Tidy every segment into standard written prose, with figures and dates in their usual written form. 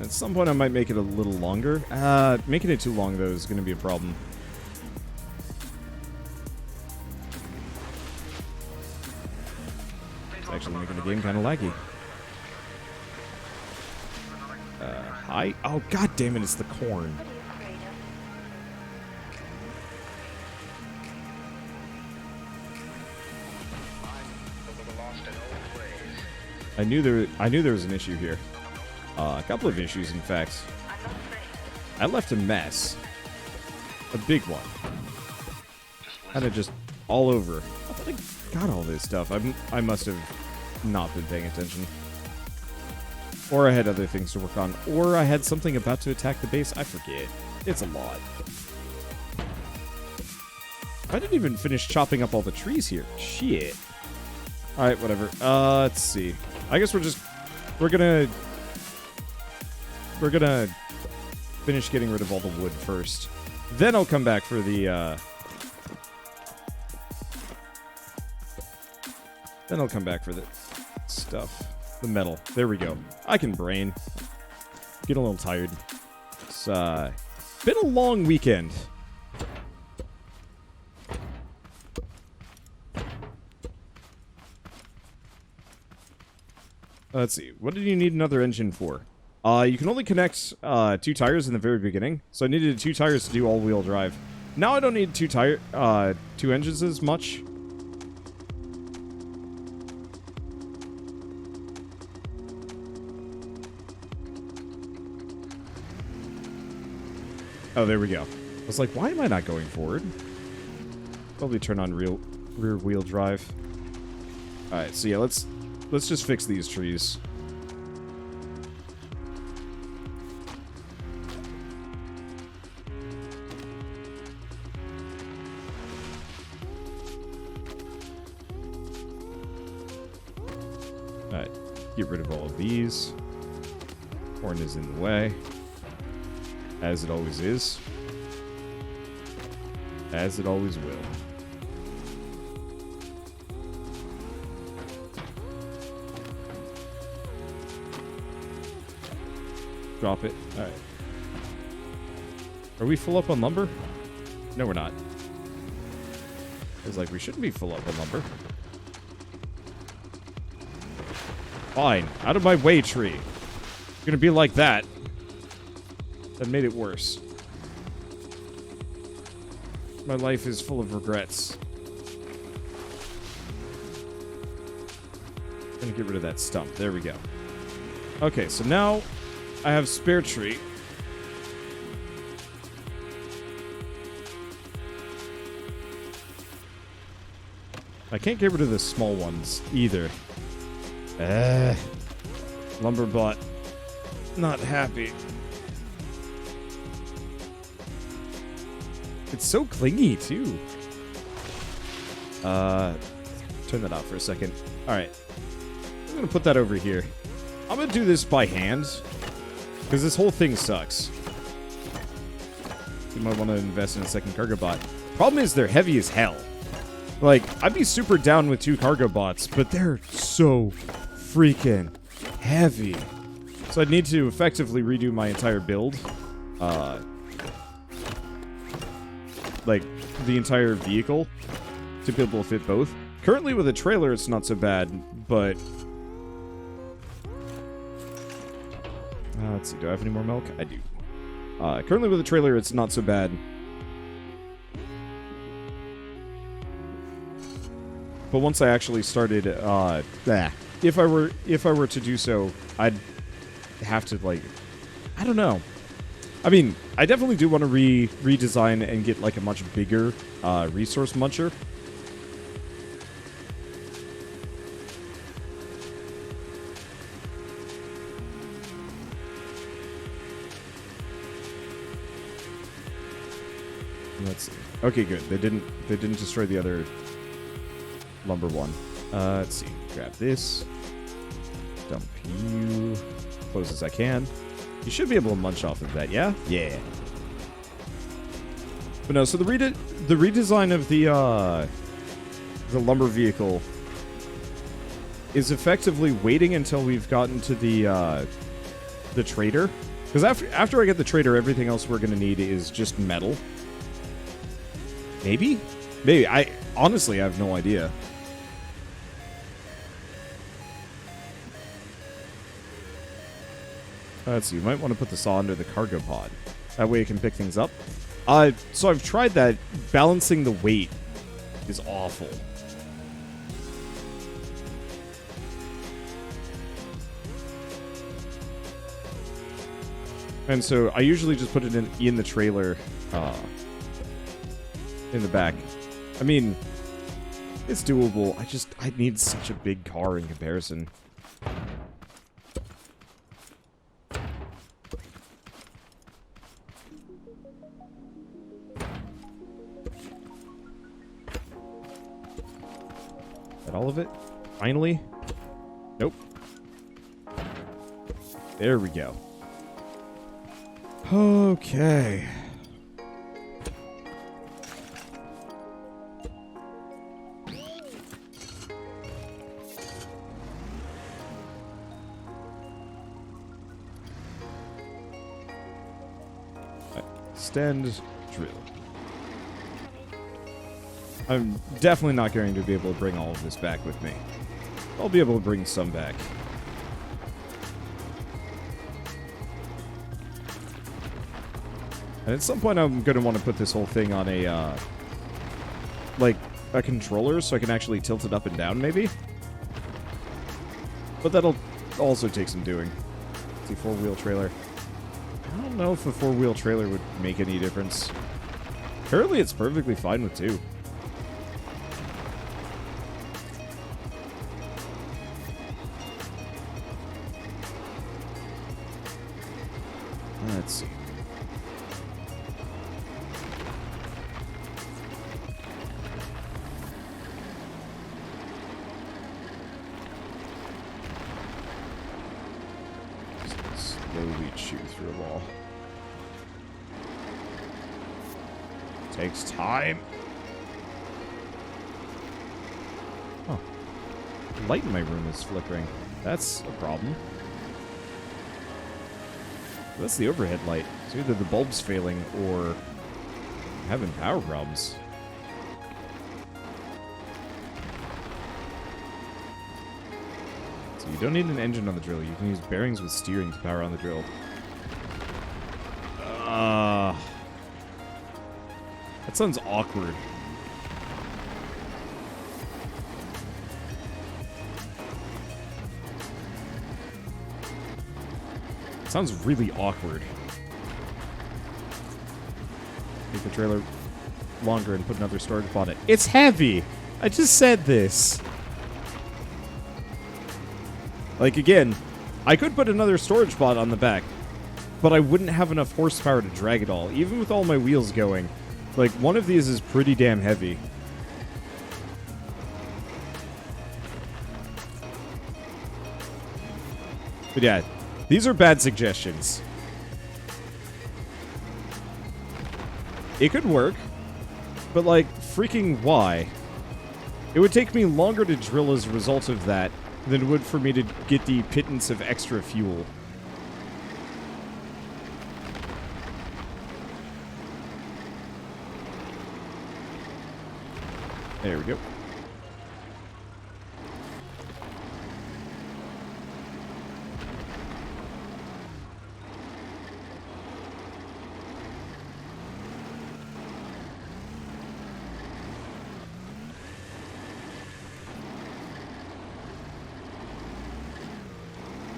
At some point I might make it a little longer. Making it too long, though, is going to be a problem. It's actually making the game kind of laggy. Hi? Oh, god damn it, it's the corn. I knew there was an issue here. A couple of issues, in fact. I left a mess. A big one. Kind of just all over. I thought I got all this stuff. I must have not been paying attention. Or I had other things to work on. Or I had something about to attack the base. I forget. It's a lot. I didn't even finish chopping up all the trees here. Shit. Alright, whatever. Let's see. I guess we're gonna finish getting rid of all the wood first. Then I'll come back for the, then I'll come back for the stuff. The metal. There we go. I can brain. Get a little tired. It's, been a long weekend. Let's see. What did you need another engine for? You can only connect 2 tires in the very beginning, so I needed 2 tires to do all-wheel drive. Now I don't need 2 engines as much. Oh, there we go. I was like, why am I not going forward? Probably turn on rear-wheel drive. All right, so yeah, let's just fix these trees. Alright, get rid of all of these. Corn is in the way. As it always is. As it always will. Drop it. Alright. Are we full up on lumber? No, we're not. I was like, we shouldn't be full up on lumber. Fine. Out of my way, tree. You're gonna be like that. That made it worse. My life is full of regrets. I'm gonna get rid of that stump. There we go. Okay, so now I have spare tree. I can't get rid of the small ones either. Lumberbot. Not happy. It's so clingy, too. Turn that off for a second. Alright. I'm gonna put that over here. I'm gonna do this by hand. Because this whole thing sucks. You might want to invest in a second cargo bot. Problem is, they're heavy as hell. Like, I'd be super down with 2 cargo bots, but they're so freaking heavy. So I'd need to effectively redo my entire build. Like, the entire vehicle to be able to fit both. Currently, with a trailer, it's not so bad, but... let's see, do I have any more milk? I do. Currently with a trailer, it's not so bad. But once I actually started, if I were to do so, I'd have to, like, I don't know. I mean, I definitely do want to redesign and get, like, a much bigger resource muncher. Let's see. Okay, good. They didn't destroy the other lumber one. Let's see. Grab this. Dump you. Close as I can. You should be able to munch off of that, yeah? Yeah. But no, so the redesign of the lumber vehicle is effectively waiting until we've gotten to the the trader. Because after I get the trader, everything else we're going to need is just metal. Maybe? Maybe. I honestly have no idea. Let's see. You might want to put the saw under the cargo pod. That way it can pick things up. So I've tried that. Balancing the weight is awful. And so I usually just put it in the trailer, in the back. I mean, it's doable. I need such a big car in comparison. That all of it? Finally? Nope. There we go. Okay. Extend drill. I'm definitely not going to be able to bring all of this back with me. I'll be able to bring some back. And at some point I'm going to want to put this whole thing on a, like, a controller so I can actually tilt it up and down, maybe? But that'll also take some doing. Let's see, four-wheel trailer. I don't know if a four-wheel trailer would make any difference. Currently it's perfectly fine with two. Let's see. Slowly chew through them all. Takes time. Oh. The light in my room is flickering. That's a problem. That's the overhead light. So either the bulb's failing or I'm having power problems. So you don't need an engine on the drill. You can use bearings with steering to power on the drill. That sounds awkward. Sounds really awkward. Make the trailer longer and put another storage pod in it. It's heavy! I just said this. Like, again, I could put another storage pod on the back, but I wouldn't have enough horsepower to drag it all, even with all my wheels going. Like, one of these is pretty damn heavy. But yeah, these are bad suggestions. It could work, but like, freaking why? It would take me longer to drill as a result of that than it would for me to get the pittance of extra fuel. There we go.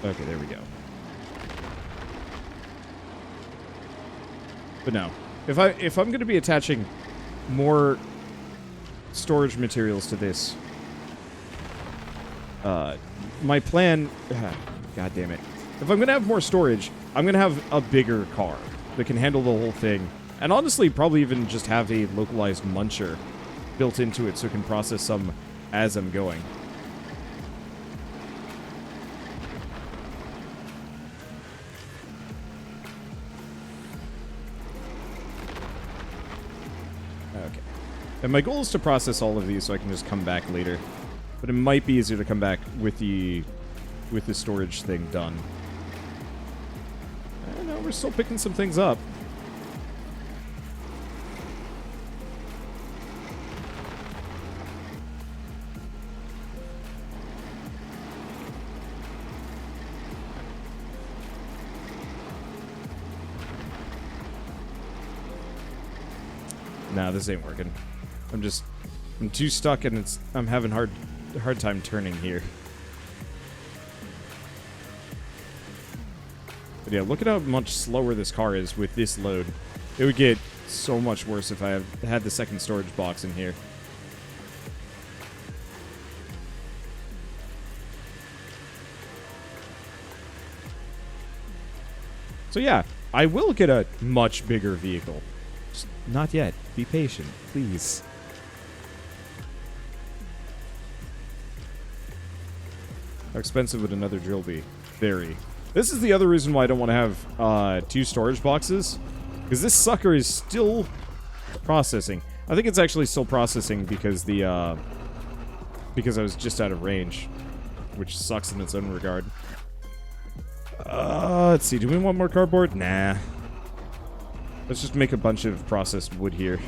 Okay, there we go. But no, if I'm going to be attaching more storage materials to this, my plan, god damn it, if I'm going to have more storage, I'm going to have a bigger car that can handle the whole thing, and honestly probably even just have a localized muncher built into it so it can process some as I'm going. Okay. And my goal is to process all of these so I can just come back later. But it might be easier to come back with the storage thing done. Well, we're still picking some things up. Nah, this ain't working. I'm too stuck and I'm having hard time turning here. But yeah, look at how much slower this car is with this load. It would get so much worse if I had the second storage box in here. So yeah, I will get a much bigger vehicle. Just not yet. Be patient, please. How expensive would another drill be? Very. This is the other reason why I don't want to have 2 storage boxes. Because this sucker is still processing. I think it's actually still processing because because I was just out of range. Which sucks in its own regard. Let's see. Do we want more cardboard? Nah. Let's just make a bunch of processed wood here.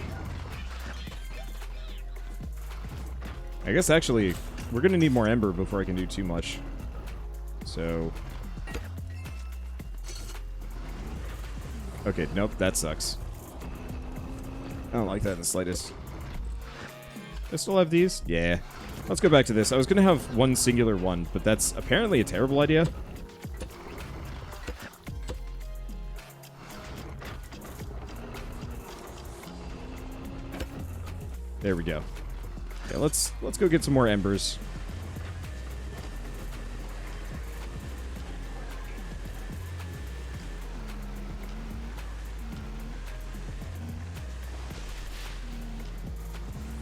I guess actually, we're going to need more Ember before I can do too much. So... okay, nope, that sucks. I don't like that in the slightest. I still have these? Yeah. Let's go back to this. I was going to have one singular one, but that's apparently a terrible idea. There we go. Yeah, let's go get some more embers.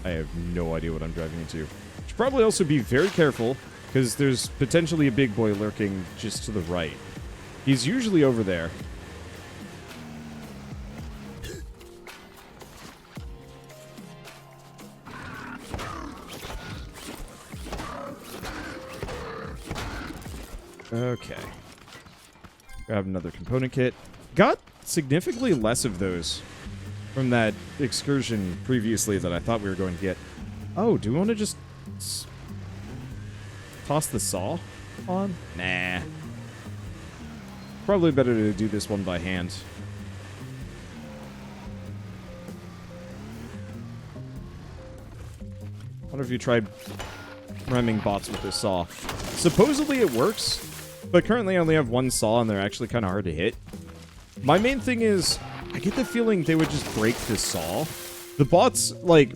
I have no idea what I'm driving into. Should probably also be very careful, because there's potentially a big boy lurking just to the right. He's usually over there. Okay. Grab another component kit. Got significantly less of those from that excursion previously that I thought we were going to get. Oh, do we want to just toss the saw on? Nah. Probably better to do this one by hand. I wonder if you tried ramming bots with this saw. Supposedly it works, but currently I only have one saw and they're actually kind of hard to hit. My main thing is, I get the feeling they would just break this saw. The bots, like,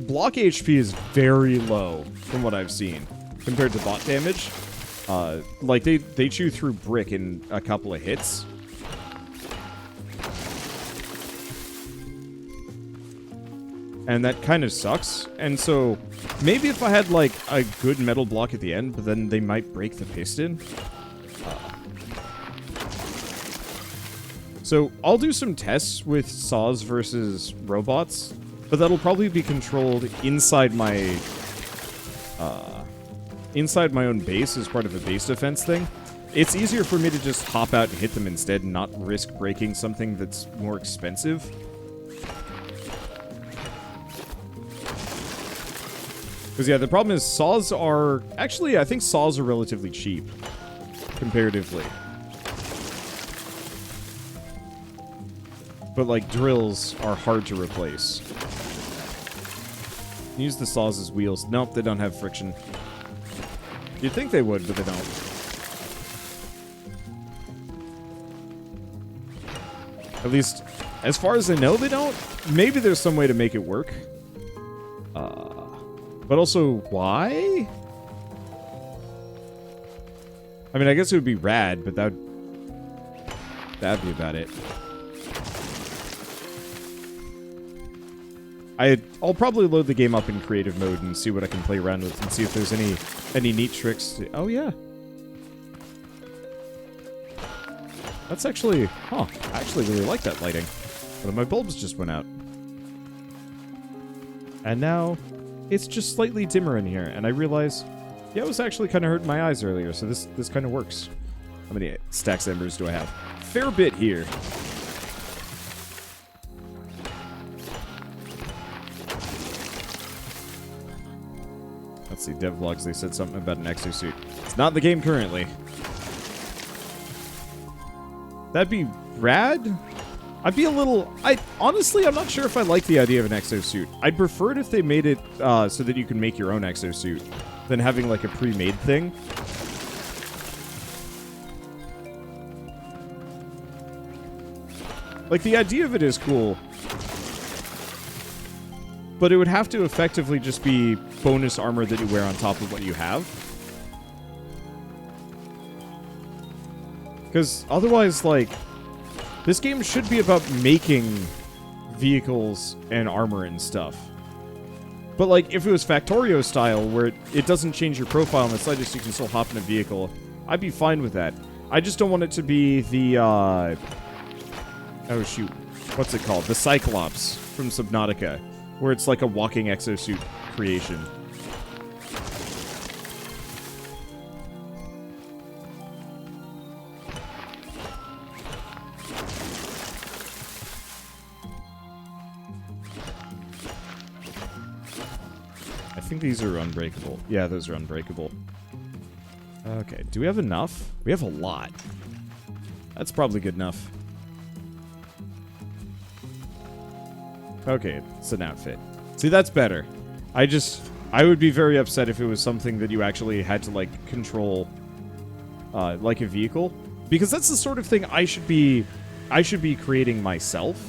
block HP is very low from what I've seen compared to bot damage. Like, they chew through brick in a couple of hits. And that kind of sucks. And so, maybe if I had, like, a good metal block at the end, but then they might break the piston. So, I'll do some tests with saws versus robots, but that'll probably be controlled inside my own base as part of a base defense thing. It's easier for me to just hop out and hit them instead and not risk breaking something that's more expensive. Because, yeah, the problem is saws are... actually, I think saws are relatively cheap, comparatively. But, like, drills are hard to replace. Use the saws as wheels. Nope, they don't have friction. You'd think they would, but they don't. At least, as far as I know, they don't. Maybe there's some way to make it work. But also, why? I mean, I guess it would be rad, but that'd be about it. I'll probably load the game up in creative mode and see what I can play around with and see if there's any neat tricks. Oh, yeah. That's actually... huh. I actually really like that lighting. One of my bulbs just went out. And now... it's just slightly dimmer in here, and I realize, yeah, it was actually kind of hurting my eyes earlier, so this kind of works. How many stacks of embers do I have? fair bit here. Let's see, devlogs, they said something about an exosuit. It's not in the game currently. That'd be rad? I'd be a little... honestly, I'm not sure if I like the idea of an exosuit. I'd prefer it if they made it so that you can make your own exosuit than having, like, a pre-made thing. Like, the idea of it is cool. But it would have to effectively just be bonus armor that you wear on top of what you have. Because otherwise, like, this game should be about making vehicles and armor and stuff. But, like, if it was Factorio style, where it doesn't change your profile on the slightest, you can still hop in a vehicle, I'd be fine with that. I just don't want it to be the, oh, shoot. What's it called? The Cyclops from Subnautica, where it's like a walking exosuit creation. I think these are unbreakable. Yeah, those are unbreakable. Okay, do we have enough? We have a lot. That's probably good enough. Okay, it's an outfit. See, that's better. I would be very upset if it was something that you actually had to, like, control, like a vehicle. Because that's the sort of thing I should be creating myself,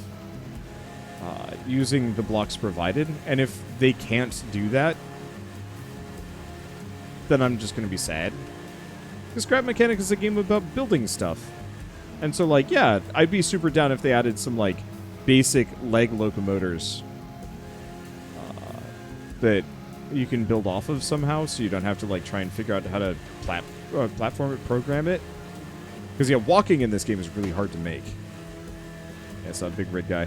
using the blocks provided. And if they can't do that, then I'm just gonna be sad. Because Scrap Mechanic is a game about building stuff. And so, like, yeah, I'd be super down if they added some, like, basic leg locomotors that you can build off of somehow, so you don't have to, like, try and figure out how to platform it, program it. Because, yeah, walking in this game is really hard to make. Yeah, it's a big red guy.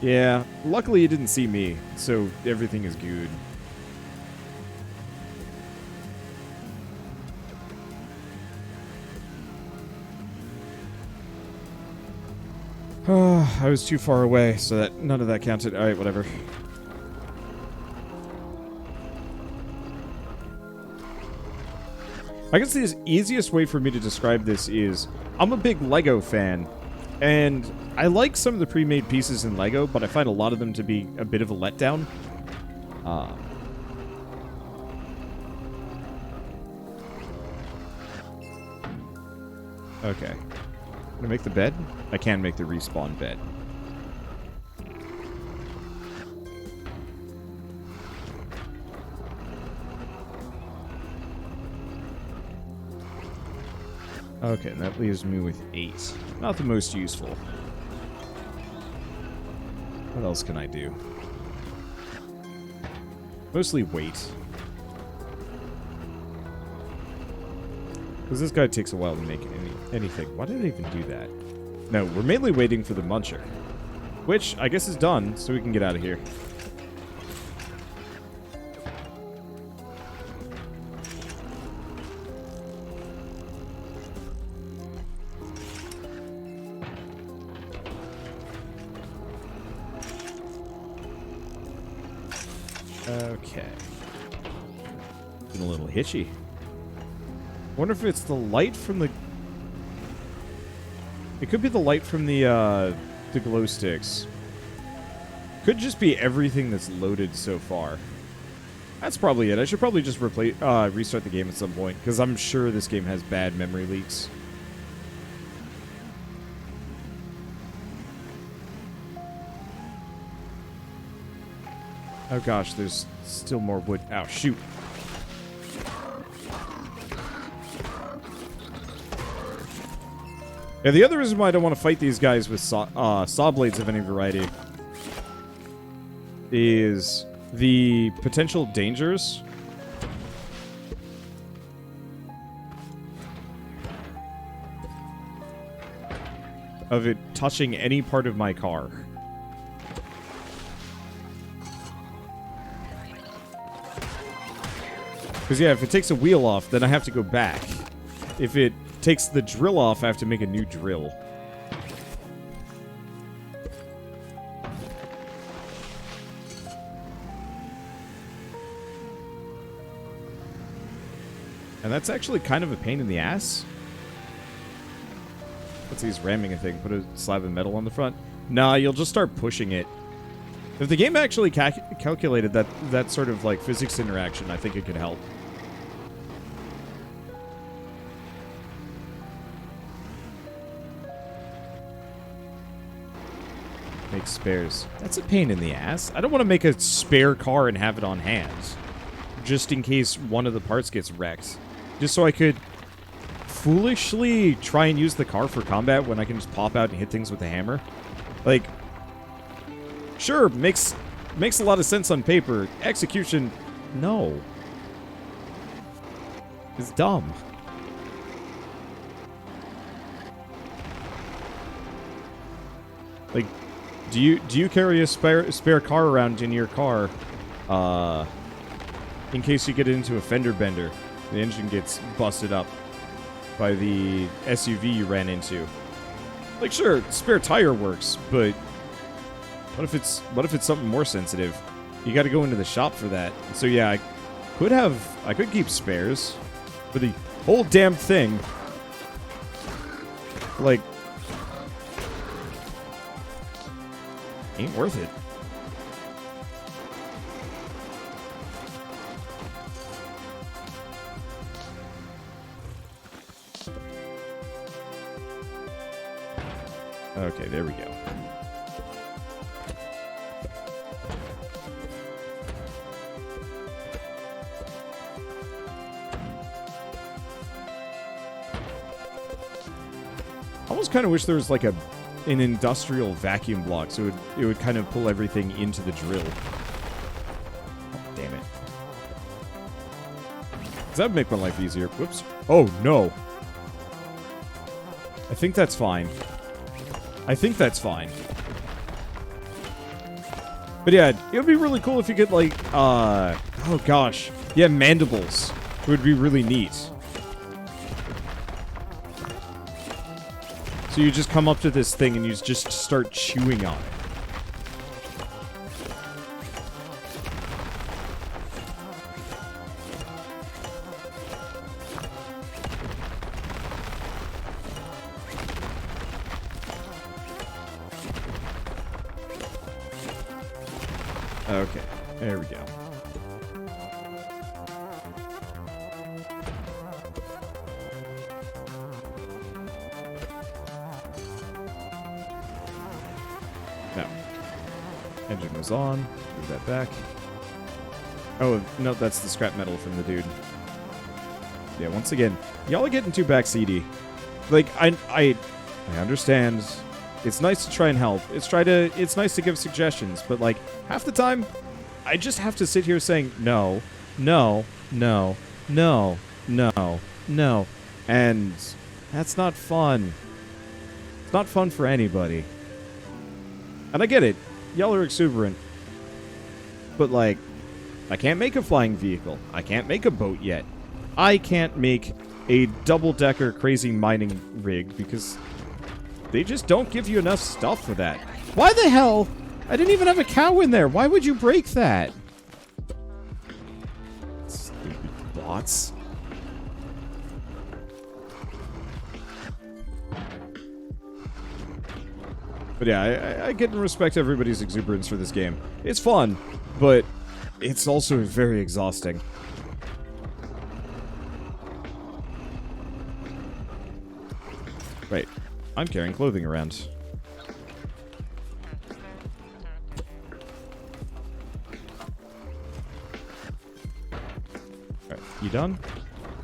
Yeah, luckily he didn't see me, so everything is good. I was too far away, so that none of that counted. Alright, whatever. I guess the easiest way for me to describe this is, I'm a big Lego fan, and I like some of the pre-made pieces in Lego, but I find a lot of them to be a bit of a letdown. Okay. Can I make the bed? I can make the respawn bed. Okay, that leaves me with 8. Not the most useful. What else can I do? Mostly weight. Because this guy takes a while to make anything. Why did I even do that? No, we're mainly waiting for the muncher. Which, I guess is done, so we can get out of here. Okay. Getting a little hitchy. Wonder if it's the light from the... It could be the light from the glow sticks. Could just be everything that's loaded so far. That's probably it. I should probably just restart the game at some point, because I'm sure this game has bad memory leaks. Oh gosh, there's still more wood. Ow, shoot. Yeah, the other reason why I don't want to fight these guys with saw blades of any variety is the potential dangers of it touching any part of my car. Because, yeah, if it takes a wheel off, then I have to go back. If it takes the drill off, I have to make a new drill. And that's actually kind of a pain in the ass. Let's see, he's ramming a thing. Put a slab of metal on the front. Nah, you'll just start pushing it. If the game actually calculated that sort of, like, physics interaction, I think it could help. Make spares. That's a pain in the ass. I don't want to make a spare car and have it on hand. Just in case one of the parts gets wrecked. Just so I could foolishly try and use the car for combat when I can just pop out and hit things with a hammer. Like, sure, makes a lot of sense on paper. Execution, no. It's dumb. Like, do you carry a spare car around in your car, in case you get into a fender bender, the engine gets busted up by the SUV you ran into? Like, sure, spare tire works, but what if it's something more sensitive? You got to go into the shop for that. So yeah, I could keep spares for the whole damn thing. Like, ain't worth it. Okay, there we go. I almost kind of wish there was like an industrial vacuum block, so it would kind of pull everything into the drill. Oh, damn it. Does that make my life easier? Whoops. Oh, no. I think that's fine. I think that's fine. But yeah, it would be really cool if you could, like, oh gosh. Yeah, mandibles. It would be really neat. So you just come up to this thing and you just start chewing on it. Okay, there we go. No. Engine was on. Move that back. Oh, no, that's the scrap metal from the dude. Yeah, once again, y'all are getting too backseaty. Like, I understand. It's nice to try and help. It's nice to give suggestions, but like half the time, I just have to sit here saying no, no, no, no, no, no, and that's not fun. It's not fun for anybody. And I get it. Y'all are exuberant. But like, I can't make a flying vehicle. I can't make a boat yet. I can't make a double-decker crazy mining rig because they just don't give you enough stuff for that. Why the hell? I didn't even have a cow in there. Why would you break that? Stupid bots. But yeah, I get and respect everybody's exuberance for this game. It's fun, but it's also very exhausting. Right. I'm carrying clothing around. Alright, you done?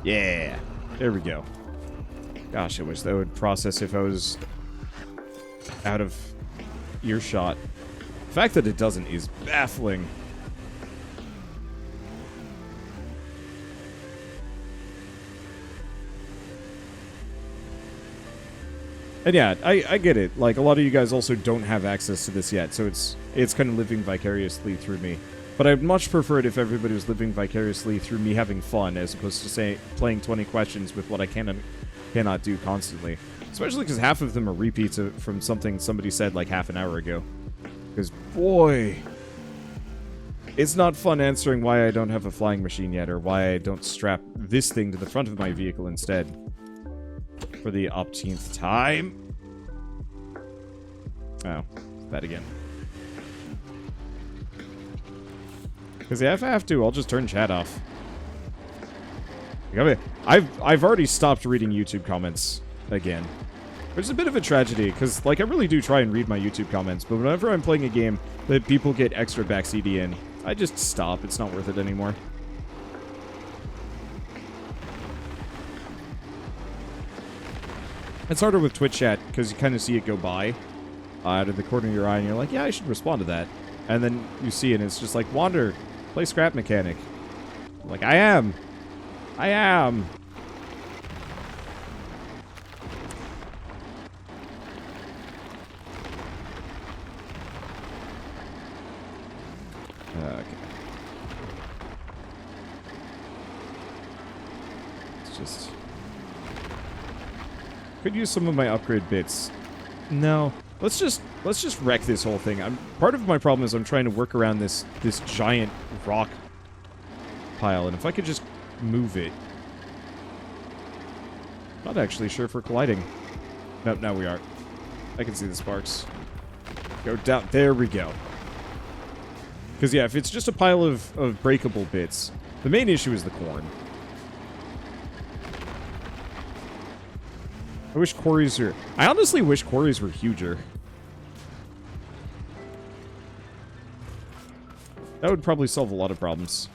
Yeah! There we go. Gosh, I wish that would process if I was out of earshot. The fact that it doesn't is baffling. And yeah, I get it. Like, a lot of you guys also don't have access to this yet, so it's kind of living vicariously through me. But I'd much prefer it if everybody was living vicariously through me having fun, as opposed to, playing 20 questions with what I cannot do constantly. Especially because half of them are repeats from something somebody said like half an hour ago. Because, boy... It's not fun answering why I don't have a flying machine yet, or why I don't strap this thing to the front of my vehicle instead. For the umpteenth time. Oh, that again. Because yeah, if I have to, I'll just turn chat off. I've already stopped reading YouTube comments again. Which is a bit of a tragedy, because, like, I really do try and read my YouTube comments, but whenever I'm playing a game that people get extra backseaty in, I just stop. It's not worth it anymore. It's harder with Twitch chat, because you kind of see it go by out of the corner of your eye, and you're like, yeah, I should respond to that. And then you see it, and it's just like, Wander, play Scrap Mechanic. I'm like, I am. I am. Okay. It's just... Could use some of my upgrade bits. No. Let's just wreck this whole thing. Part of my problem is I'm trying to work around this giant rock pile, and if I could just move it. Not actually sure if we're colliding. Nope, now we are. I can see the sparks. Go down. There we go. Because, yeah, if it's just a pile of breakable bits, the main issue is the corn. I wish quarries were... I honestly wish quarries were huger. That would probably solve a lot of problems.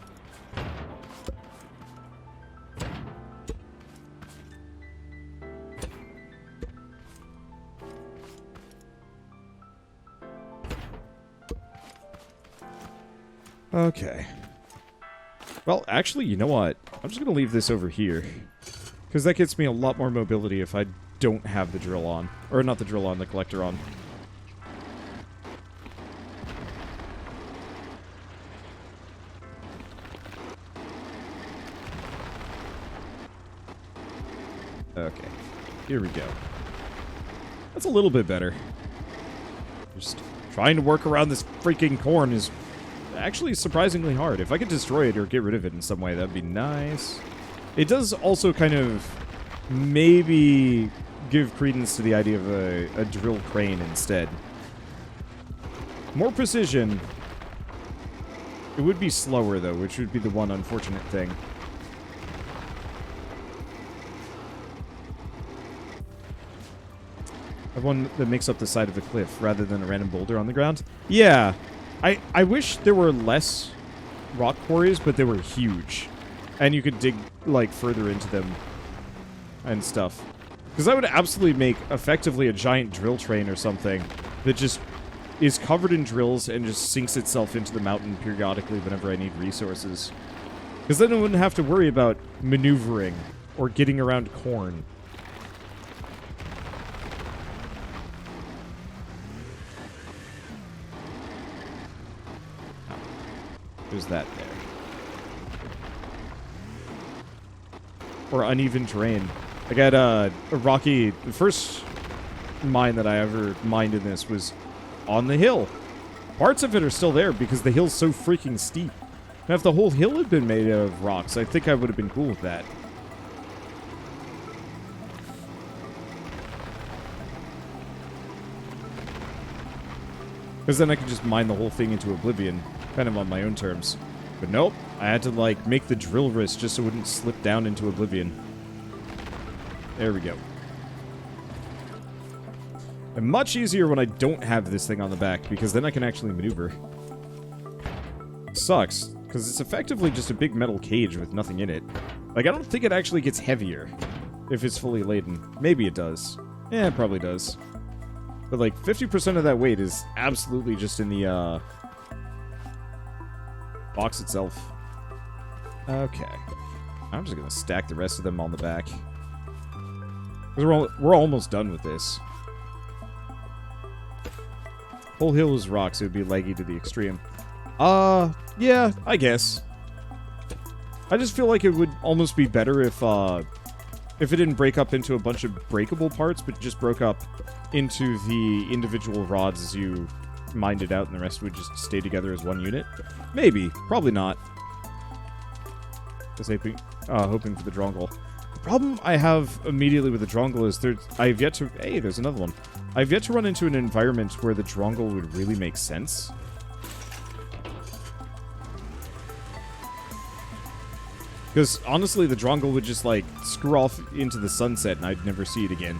Okay. Well, actually, you know what? I'm just going to leave this over here. Because that gets me a lot more mobility if I don't have the drill on. Or not the drill on, the collector on. Okay. Here we go. That's a little bit better. Just trying to work around this freaking corn is actually surprisingly hard. If I could destroy it or get rid of it in some way, that'd be nice. It does also kind of maybe give credence to the idea of a drill crane instead. More precision. It would be slower, though, which would be the one unfortunate thing. I have one that makes up the side of a cliff rather than a random boulder on the ground. Yeah. I wish there were less rock quarries, but they were huge. And you could dig, like, further into them and stuff. Because that would absolutely make, effectively, a giant drill train or something that just is covered in drills and just sinks itself into the mountain periodically whenever I need resources. Because then I wouldn't have to worry about maneuvering or getting around corn. There's that there. Or uneven terrain. I got a rocky... The first mine that I ever mined in this was on the hill. Parts of it are still there because the hill's so freaking steep. And if the whole hill had been made out of rocks, I think I would have been cool with that. Because then I could just mine the whole thing into oblivion, kind of on my own terms. But nope, I had to, like, make the drill wrist just so it wouldn't slip down into oblivion. There we go. And much easier when I don't have this thing on the back, because then I can actually maneuver. Sucks, because it's effectively just a big metal cage with nothing in it. Like, I don't think it actually gets heavier if it's fully laden. Maybe it does. Yeah, it probably does. But, like, 50% of that weight is absolutely just in the, box itself. Okay. I'm just gonna stack the rest of them on the back. Because we're almost done with this. Whole hill is rocks, it would be leggy to the extreme. Yeah, I guess. I just feel like it would almost be better if it didn't break up into a bunch of breakable parts, but just broke up into the individual rods as you mined it out and the rest would just stay together as one unit? Maybe. Probably not. Just hoping for the Drongle. The problem I have immediately with the Drongle is I've yet to... Hey, there's another one. I've yet to run into an environment where the Drongle would really make sense. Because, honestly, the Drongle would just, like, screw off into the sunset and I'd never see it again.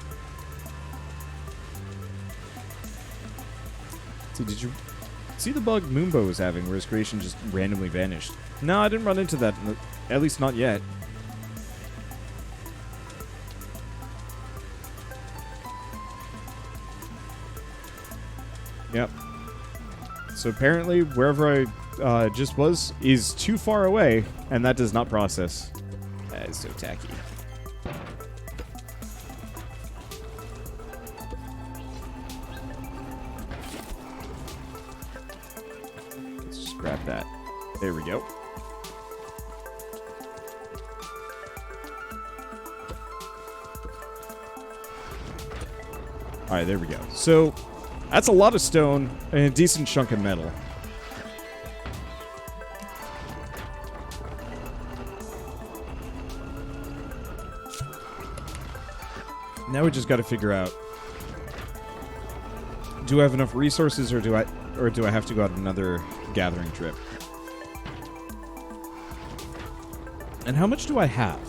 See, did you see the bug Moonbo was having where his creation just randomly vanished? No, I didn't run into that. At least not yet. Yep. So apparently, wherever I just was is too far away, and that does not process. That is so tacky. Let's just grab that. There we go. Alright, there we go. So, that's a lot of stone and a decent chunk of metal. Now we just got to figure out, do I have enough resources or do I have to go on another gathering trip? And how much do I have?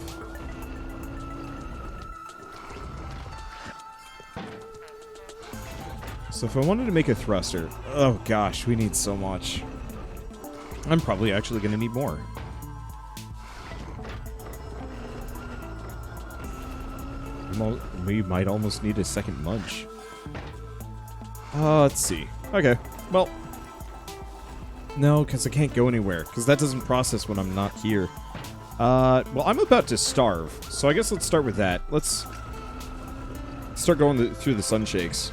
So if I wanted to make a thruster, oh gosh, we need so much. I'm probably actually going to need more. We might almost need a second munch. Let's see. Okay, well. No, because I can't go anywhere, because that doesn't process when I'm not here. Well, I'm about to starve, so I guess let's start with that. Let's start going through the sun shakes.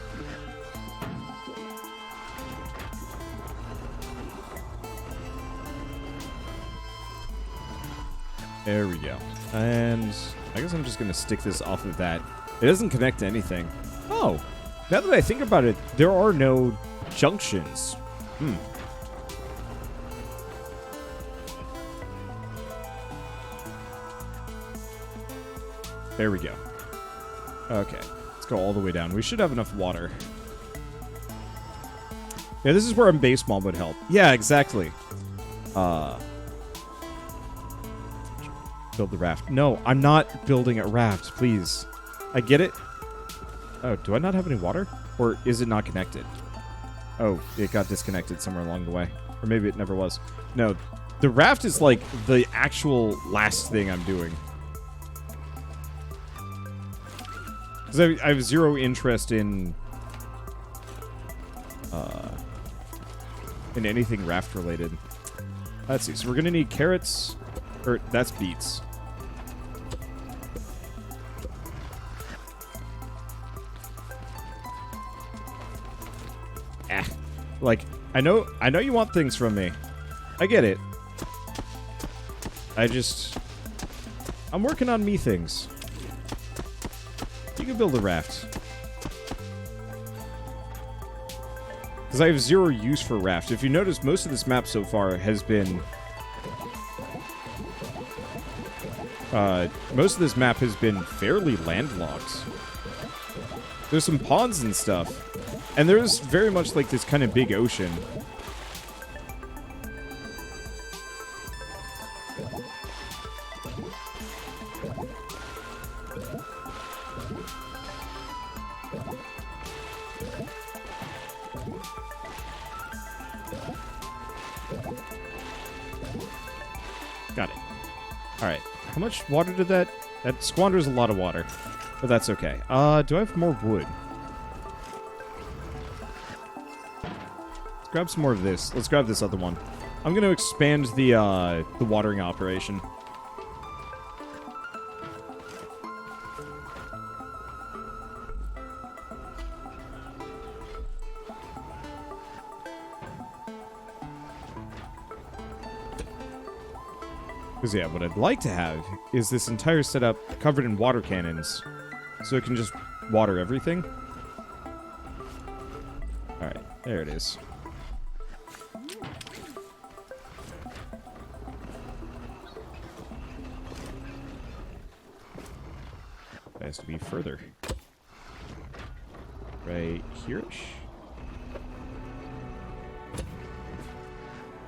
There we go. And I guess I'm just going to stick this off of that. It doesn't connect to anything. Oh, now that I think about it, there are no junctions. There we go. Okay, let's go all the way down. We should have enough water. Yeah, this is where a base mob would help. Yeah, exactly. Build the raft. No, I'm not building a raft, please. I get it. Oh, do I not have any water? Or is it not connected? Oh, it got disconnected somewhere along the way. Or maybe it never was. No, the raft is like the actual last thing I'm doing. Because I have zero interest in anything raft related. Let's see. So we're gonna need carrots, or that's beets. Like I know you want things from me. I get it. I'm working on me things. You can build a raft. Because I have zero use for raft. If you notice, most of this map so far has been... most of this map has been fairly landlocked. There's some ponds and stuff. And there's very much like this kind of big ocean. Got it. Alright. How much water did that... That squanders a lot of water. But that's okay. Do I have more wood? Let's grab some more of this. Let's grab this other one. I'm going to expand the watering operation. Because, yeah, what I'd like to have is this entire setup covered in water cannons, so it can just water everything. Alright, there it is. has to be further. Right here-ish.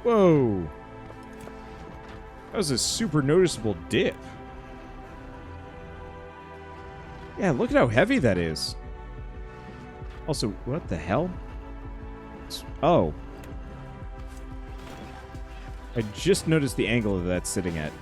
Whoa! That was a super noticeable dip. Yeah, look at how heavy that is. Also, what the hell? Oh. I just noticed the angle that that's sitting at.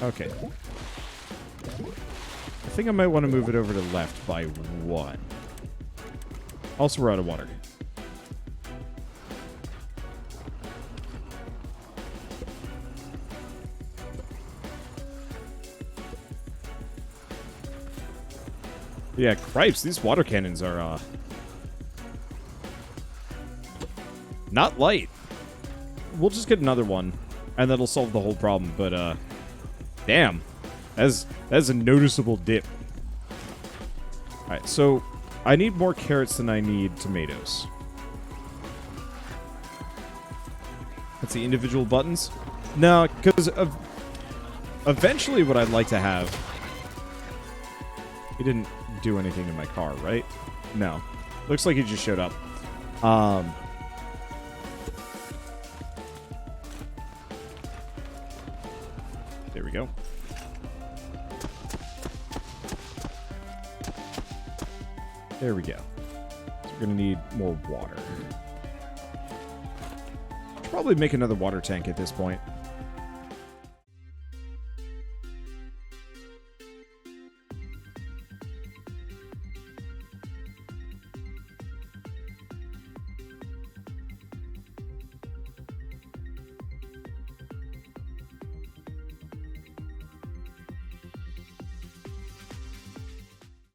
Okay. I think I might want to move it over to left by 1. Also, we're out of water. Yeah, cripes, these water cannons are, not light. We'll just get another one, and that'll solve the whole problem, but, damn. That's a noticeable dip. Alright, so I need more carrots than I need tomatoes. That's the individual buttons? No, because eventually what I'd like to have... He didn't do anything to my car, right? No. Looks like he just showed up. There we go. There we go. So we're going to need more water. Should probably make another water tank at this point.